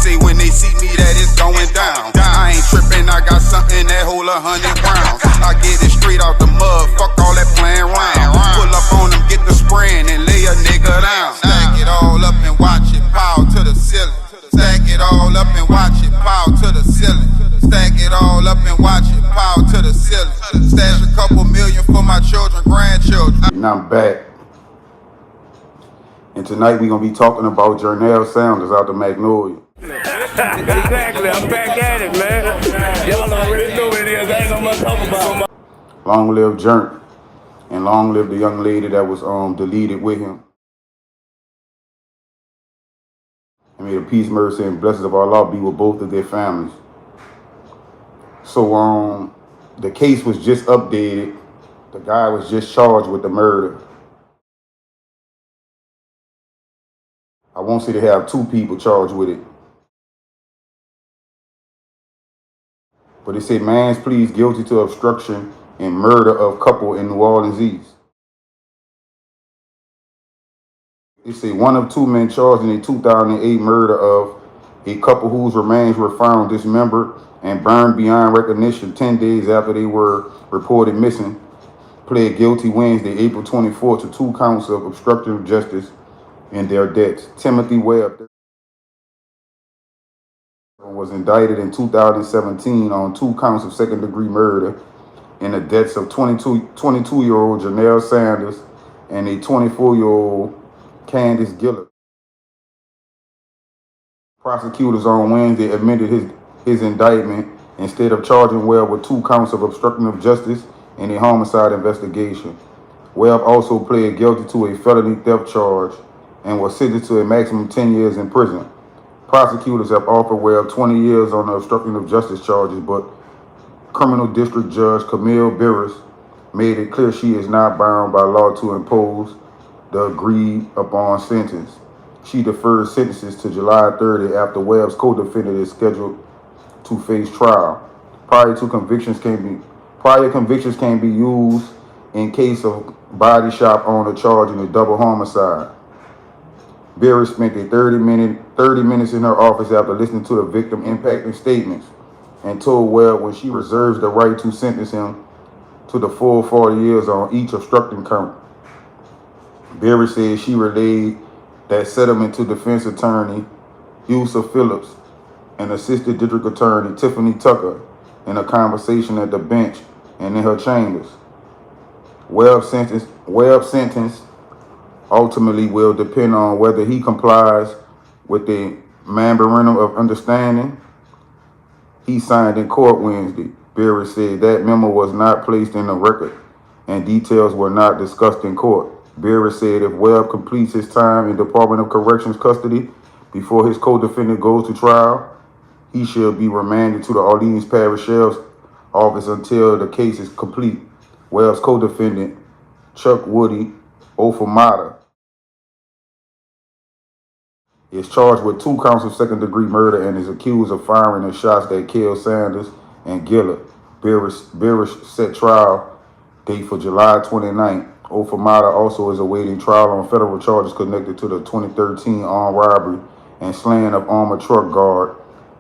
say when they see me that it's going down. I ain't tripping, I got something that hold 100 rounds. I get it straight out the mud, fuck all that playing around. Pull up on them, get the spraying and lay a nigga down. Stack it all up and watch it power to the ceiling. Stack it all up and watch it power to the ceiling. Stack it all up and watch it power to the ceiling. Stash a couple million for my children, grandchildren. Now I'm back. And tonight we're going to be talking about Jarnell Sanders out of Magnolia. Exactly, I'm back at it, man. Y'all already know what it is. I ain't gonna talk about. Long live Jarnell, and long live the young lady that was deleted with him. And may the peace, mercy, and blessings of Allah be with both of their families. So the case was just updated. The guy was just charged with the murder. I won't say they have 2 people charged with it. But it said man's pleads guilty to obstruction and murder of couple in New Orleans East. It said one of 2 men charged in a 2008 murder of a couple whose remains were found dismembered and burned beyond recognition 10 days after they were reported missing, pled guilty Wednesday, April 24th to 2 counts of obstruction of justice and their deaths. Timothy Webb was indicted in 2017 on 2 counts of second-degree murder in the deaths of 22-year-old Jarnell Sanders and a 24-year-old Candace Gillard. Prosecutors on Wednesday admitted his indictment instead of charging Webb with 2 counts of obstruction of justice and a homicide investigation. Webb also pled guilty to a felony theft charge and was sentenced to a maximum 10 years in prison. Prosecutors have offered Webb 20 years on the obstruction of justice charges, but criminal district judge Camille Beres made it clear she is not bound by law to impose the agreed upon sentence. She deferred sentences to July 30 after Webb's co-defendant is scheduled to face trial. Prior convictions can be used in case of body shop owner charge in a double homicide. Beres spent 30 minutes in her office after listening to the victim impacting statements and told Webb when she reserves the right to sentence him to the full 40 years on each obstructing count. Beres said she relayed that settlement to defense attorney Yusuf Phillips and assistant district attorney Tiffany Tucker in a conversation at the bench and in her chambers. Webb's sentence ultimately will depend on whether he complies with the memorandum of understanding he signed in court Wednesday. Beres said that memo was not placed in the record and details were not discussed in court. Beres said if Webb completes his time in Department of Corrections custody before his co-defendant goes to trial, he should be remanded to the Orleans Parish Sheriff's Office until the case is complete. Webb's co-defendant, Chuck Woody Ofamata, is charged with 2 counts of second-degree murder and is accused of firing the shots that killed Sanders and Gillard. Beres set trial date for July 29th. Ofamata also is awaiting trial on federal charges connected to the 2013 armed robbery and slaying of armored truck guard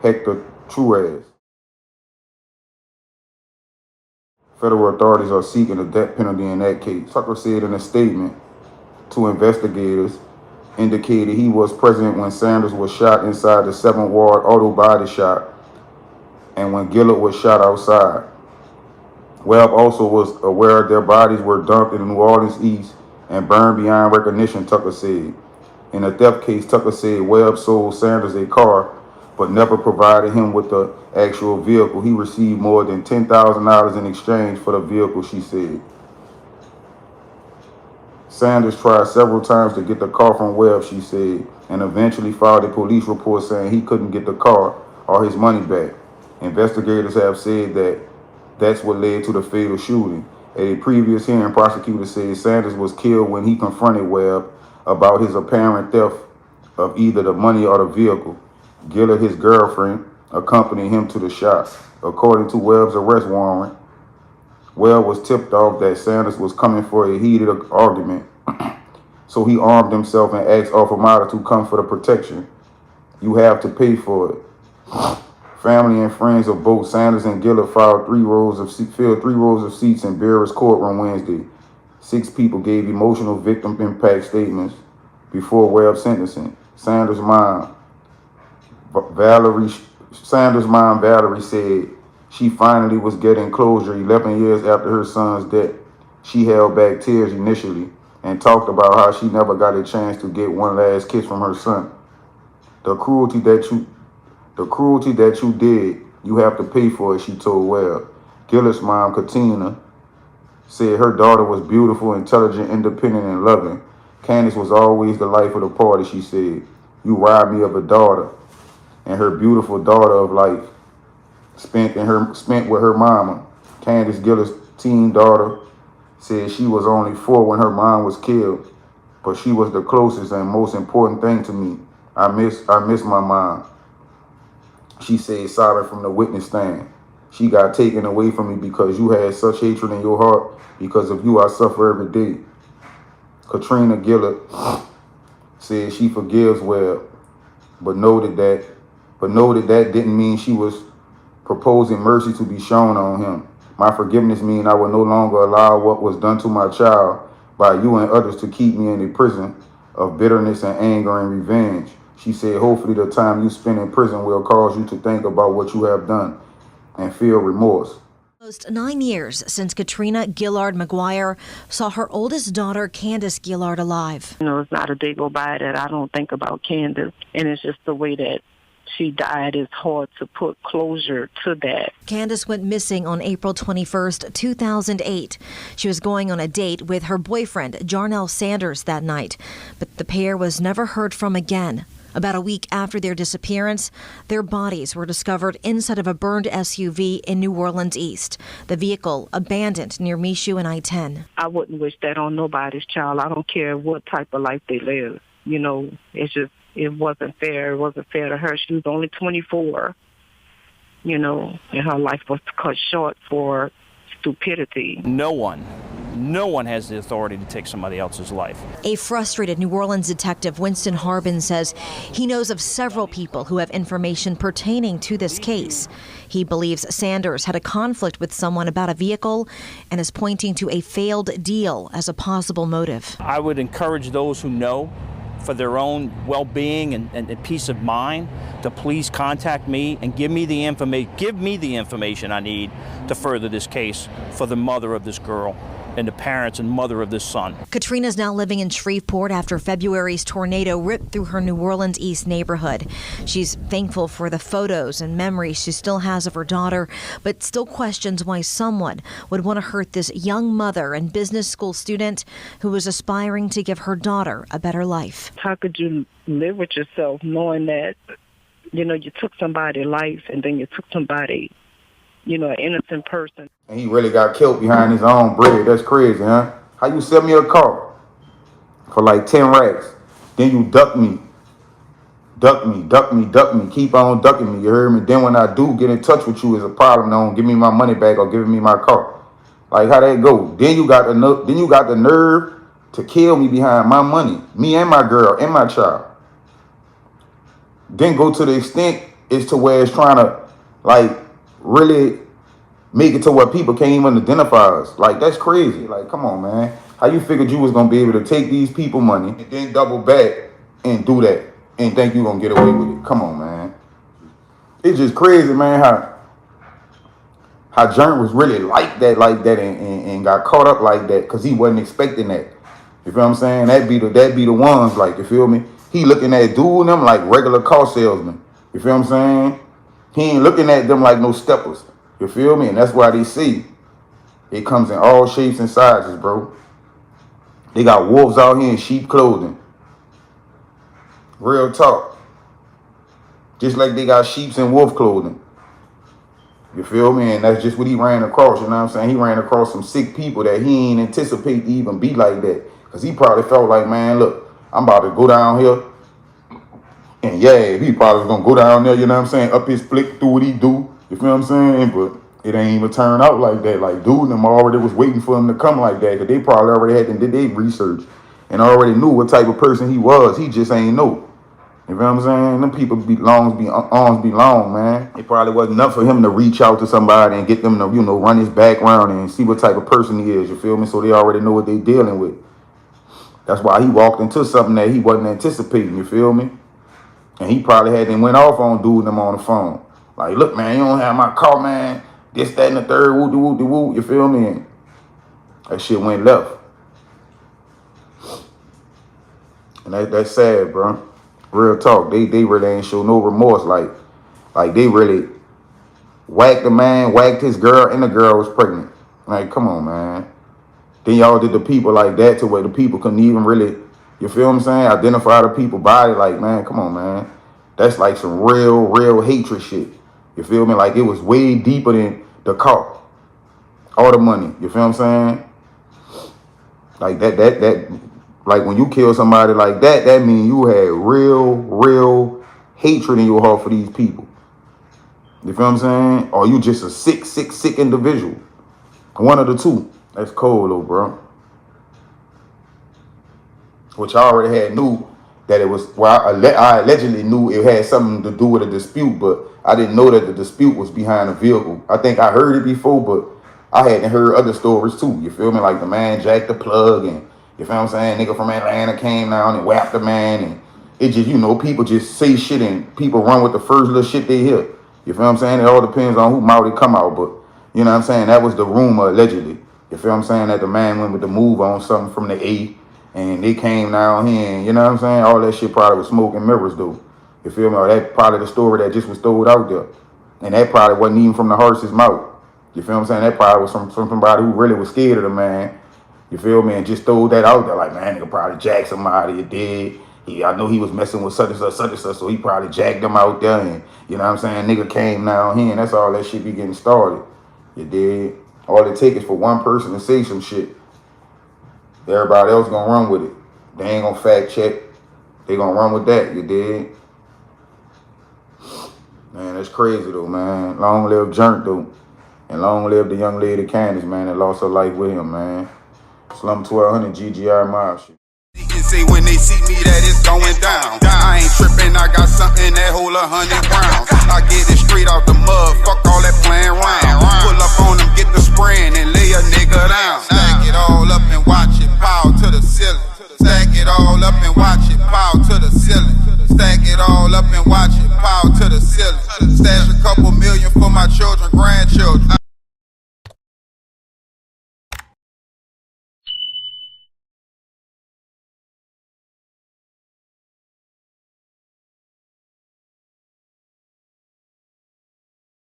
Hector Truaz. Federal authorities are seeking a death penalty in that case. Tucker said in a statement to investigators, indicated he was present when Sanders was shot inside the 7th Ward auto body shop and when Gillard was shot outside. Webb also was aware their bodies were dumped in New Orleans East and burned beyond recognition, Tucker said. In a theft case, Tucker said Webb sold Sanders a car but never provided him with the actual vehicle. He received more than $10,000 in exchange for the vehicle, she said. Sanders tried several times to get the car from Webb, she said, and eventually filed a police report saying he couldn't get the car or his money back. Investigators have said that that's what led to the fatal shooting. At a previous hearing, prosecutors said Sanders was killed when he confronted Webb about his apparent theft of either the money or the vehicle. Gillard, his girlfriend, accompanied him to the shop. According to Webb's arrest warrant, Webb was tipped off that Sanders was coming for a heated argument, so he armed himself and asked Ofamata to come for the protection. You have to pay for it. Family and friends of both Sanders and Gillard filled 3 rows of seats in Bearer's courtroom Wednesday. 6 people gave emotional victim impact statements before Webb sentencing. Sanders' mom, Valerie, said she finally was getting closure 11 years after her son's death. She held back tears initially and talked about how she never got a chance to get one last kiss from her son. The cruelty that you did, you have to pay for it, she told Webb. Gillard's mom, Katina, said her daughter was beautiful, intelligent, independent, and loving. Candace was always the life of the party, she said. You robbed me of a daughter, and her beautiful daughter of life spent with her mama. Candace Gillard's teen daughter said she was only 4 when her mom was killed, but she was the closest and most important thing to me. I miss my mom, she said, sobbing from the witness stand. She got taken away from me because you had such hatred in your heart. Because of you, I suffer every day. Katrina Gillard said she forgives Webb, but noted that didn't mean she was proposing mercy to be shown on him. My forgiveness means I will no longer allow what was done to my child by you and others to keep me in a prison of bitterness and anger and revenge. She said, hopefully the time you spend in prison will cause you to think about what you have done and feel remorse. Almost 9 years since Katrina Gillard McGuire saw her oldest daughter, Candace Gillard, alive. It's not a day go by that I don't think about Candace, and it's just the way that she died. It's hard to put closure to that. Candace went missing on April 21st, 2008. She was going on a date with her boyfriend, Jarnell Sanders, that night, but the pair was never heard from again. About a week after their disappearance, their bodies were discovered inside of a burned SUV in New Orleans East. The vehicle abandoned near Michoud and I-10. I wouldn't wish that on nobody's child. I don't care what type of life they live. It's just, it wasn't fair. It wasn't fair to her. She was only 24, and her life was cut short for stupidity. No one has the authority to take somebody else's life. A frustrated New Orleans detective, Winston Harbin, says he knows of several people who have information pertaining to this case. He believes Sanders had a conflict with someone about a vehicle and is pointing to a failed deal as a possible motive. I would encourage those who know, for their own well-being and peace of mind, to please contact me and give me the information I need to further this case for the mother of this girl and the parents and mother of this son. Katrina's now living in Shreveport after February's tornado ripped through her New Orleans East neighborhood. She's thankful for the photos and memories she still has of her daughter, but still questions why someone would want to hurt this young mother and business school student who was aspiring to give her daughter a better life. How could you live with yourself knowing that, you took somebody's life and then you took somebody, an innocent person. And he really got killed behind his own bread. That's crazy, huh? How you sell me a car for like 10 racks? Then you duck me. Keep on ducking me, you heard me? Then when I do get in touch with you, it's a problem. Don't give me my money back or give me my car. Like, how that go? Then you got the nerve to kill me behind my money, me and my girl and my child. Then go to the extent is to where it's trying to, really make it to where people can't even identify us. Like, that's crazy. Like, come on, man. How you figured you was going to be able to take these people money and then double back and do that and think you going to get away with it? Come on, man. It's just crazy, man, how Jarnell was really like that and got caught up like that because he wasn't expecting that. You feel what I'm saying? That be the ones, like, you feel me? He looking at dude and them like regular car salesmen. You feel what I'm saying? He ain't looking at them like no steppers. You feel me? And that's why they see it comes in all shapes and sizes, bro. They got wolves out here in sheep clothing. Real talk. Just like they got sheeps in wolf clothing. You feel me? And that's just what he ran across, you know what I'm saying? He ran across some sick people that he ain't anticipate to even be like that. Because he probably felt like, man, look, I'm about to go down here. And yeah, he probably was going to go down there, you know what I'm saying? Up his flick, do what he do. You feel what I'm saying? But it ain't even turn out like that. Like, dude and them already was waiting for him to come like that. Because they probably already had did their research and already knew what type of person he was. He just ain't know. You know what I'm saying? Them people arms be long, man. It probably wasn't enough for him to reach out to somebody and get them to, run his background and see what type of person he is, you feel me? So they already know what they dealing with. That's why he walked into something that he wasn't anticipating, you feel me? And he probably had them went off on dude them on the phone. Like, look, man, you don't have my car, man. This, that, and the third, woo, you feel me? And that shit went left. And that's sad, bro. Real talk. They really ain't show no remorse. Like they really whacked the man, whacked his girl, and the girl was pregnant. Like, come on, man. Then y'all did the people like that to where the people couldn't even really, you feel what I'm saying, identify the people body. Like, man, come on, man. That's like some real hatred shit. You feel me? Like, it was way deeper than the car. All the money. You feel what I'm saying? Like that like when you kill somebody like that, that means you had real hatred in your heart for these people. You feel what I'm saying? Or you just a sick individual. One of the two. That's cold though, bro. Which I already knew that it was, well, I allegedly knew it had something to do with a dispute, but I didn't know that the dispute was behind a vehicle. I think I heard it before, but I hadn't heard other stories too. You feel me? Like the man jacked the plug and, you feel what I'm saying? Nigga from Atlanta came down and whacked the man. And it just, people just say shit and people run with the first little shit they hear. You feel what I'm saying? It all depends on who mouth it come out. But, you know what I'm saying? That was the rumor, allegedly. You feel what I'm saying? That the man went with the move on something from the A. And they came down here and, you know what I'm saying? All that shit probably was smoke and mirrors, though. You feel me? Or that probably the story that just was thrown out there. And that probably wasn't even from the horse's mouth. You feel what I'm saying? That probably was from somebody who really was scared of the man. You feel me? And just throw that out there. Like, man, nigga probably jacked somebody. It did. I know he was messing with such and such, so he probably jacked them out there. And, you know what I'm saying? Nigga came down here, and that's all that shit be getting started. You did. All it takes is for one person to say some shit. Everybody else gonna run with it. They ain't gonna fact check. They gonna run with that. You did. Man, that's crazy, though, man. Long live Jarnell, though. And long live the young lady Candace, man, that lost her life with him, man. Slum 1200 GGR mob shit. They can say when they see me that it's going down. I ain't tripping, I got something that hold 100 rounds. I get it straight out the mud, fuck all that playing around. Pull up on them, get the spraying and lay a nigga down. Stack it all up and watch it pow to the ceiling. Stack it all up and watch it pow to the ceiling. Stack it all up and watch it pow to the ceiling. Stash a couple million for my children, grandchildren.